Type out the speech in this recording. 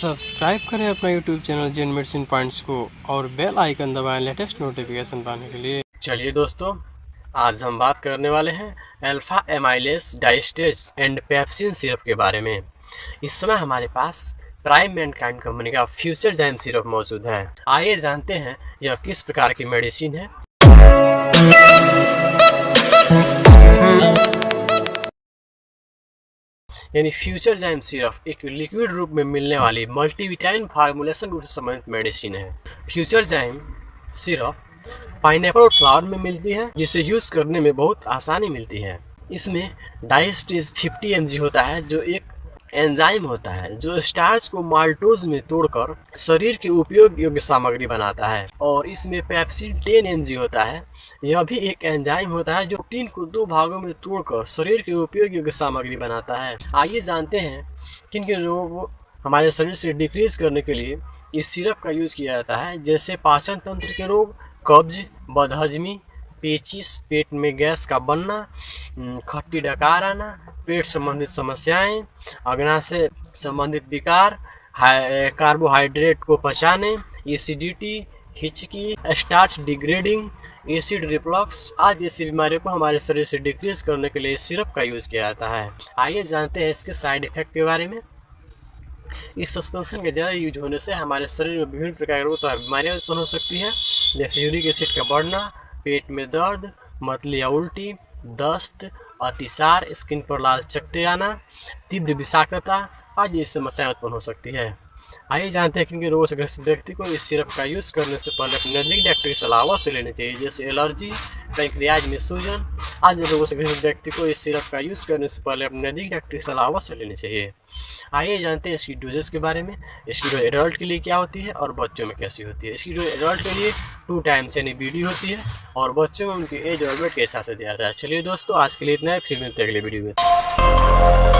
Subscribe करें अपना YouTube channel जेन medicine points को और बेल आइकन दबाएं लेटेस्ट नोटिफिकेशन पाने के लिए। चलिए दोस्तों, आज हम बात करने वाले हैं alpha amylase diastase and pepsin syrup के बारे में। इस समय हमारे पास प्राइम मैनकाइंड कंपनी का फ्यूचरजाइम सिरप मौजूद है। आइए जानते हैं यह किस प्रकार की मेडिसिन है। यानी फ्यूचरजाइम सिरप एक लिक्विड रूप में मिलने वाली मल्टीविटामिन फार्मूलेशन रूप से संबंधित मेडिसिन है। फ्यूचरजाइम सिरप पाइनएप्पल फ्लावर में मिलती है, जिसे यूज करने में बहुत आसानी मिलती है। इसमें डाइस्टेज 50 mg होता है, जो एक एंजाइम होता है जो स्टार्च को माल्टोज में तोड़कर शरीर के उपयोग योग्य सामग्री बनाता है। और इसमें पेप्सिन 10 mg होता है, यह भी एक एंजाइम होता है जो प्रोटीन को दो भागों में तोड़कर शरीर के उपयोग योग्य सामग्री बनाता है। आइए जानते हैं किन किन रोगों को हमारे शरीर से डिक्रीज करने के लिए इस सिरप का यूज किया जाता है, जैसे पाचन तंत्र के रोग, कब्ज, बदहजमी, पेचिश, पेट में गैस का बनना, खट्टी डकार आना, पेट संबंधित समस्याएं, अग्नाशय संबंधित विकार, कार्बोहाइड्रेट को पचाने, एसिडिटी, हिचकी, स्टार्च डिग्रेडिंग, एसिड रिफ्लक्स आदि जैसी बीमारियों को हमारे शरीर से डिक्रीज करने के लिए सिरप का यूज किया जाता है। आइए जानते हैं इसके साइड इफेक्ट के बारे में। इस सस्पेंशन के ज़्यादा यूज होने से हमारे शरीर में विभिन्न प्रकार के रोग तथा बीमारियाँ उत्पन्न हो सकती हैं, जैसे यूरिक एसिड का बढ़ना, पेट में दर्द, मतली या उल्टी, दस्त, अतिसार, स्किन पर लाल चकत्ते आना, तीव्र विषाक्तता आदि जैसी समस्याएं उत्पन्न हो सकती है। आइए जानते हैं किन रोगों से ग्रसित व्यक्ति को इस सिरप का यूज करने से पहले अपने नजदीक डॉक्टर की सलाह अवश्य लेनी चाहिए, जैसे एलर्जी, पैंक्रियाज में सूजन आदि रोगों से ग्रसित व्यक्ति को इस सिरप का यूज करने से पहले अपने नजदीक डॉक्टर की सलाह अवश्य लेनी चाहिए। आइए जानते हैं इसकी डोजेस के बारे में। इसकी डोज एडल्ट के लिए क्या होती है और बच्चों में कैसी होती है। इसकी डोज एडल्ट के लिए 2 टाइम्स यानी बीडी होती है और बच्चों में उनकी एज और वेट के हिसाब से दिया जाता है। चलिए दोस्तों, आज के लिए इतना है, फिर मिलते हैं अगले वीडियो में।